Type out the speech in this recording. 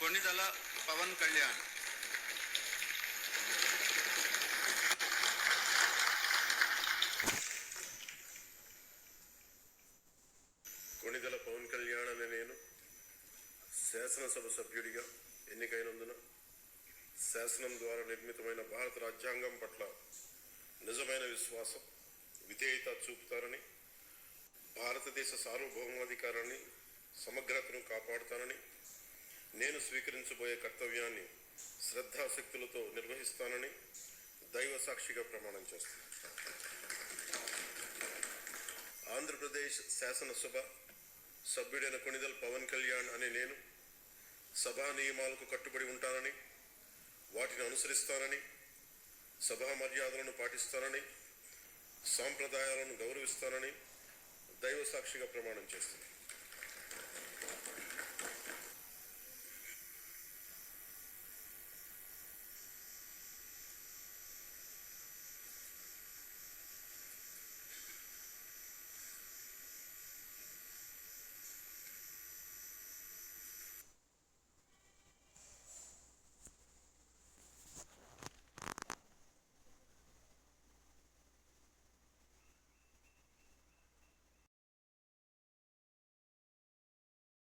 కొణిదల పవన్ కళ్యాణ్. కొణిదల పవన్ కళ్యాణ్ అనే నేను శాసనసభ సభ్యుడిగా ఎన్నికైనందున శాసనం ద్వారా నిర్మితమైన భారత రాజ్యాంగం పట్ల నిజమైన విశ్వాసం, విధేయత చూపుతారని, భారతదేశ సార్వభౌమాధికారాన్ని, సమగ్రతను కాపాడుతానని, నేను స్వీకరించబోయే కర్తవ్యాన్ని శ్రద్ధాశక్తులతో నిర్వహిస్తానని దైవ సాక్షిగా ప్రమాణం చేస్తాను. ఆంధ్రప్రదేశ్ శాసనసభ సభ్యుడైన కొణిదల పవన్ కళ్యాణ్ అనే నేను సభా నియమాలకు కట్టుబడి ఉంటానని, వాటిని అనుసరిస్తానని, సభా మర్యాదలను పాటిస్తానని, సాంప్రదాయాలను గౌరవిస్తానని దైవ సాక్షిగా ప్రమాణం చేస్తాను.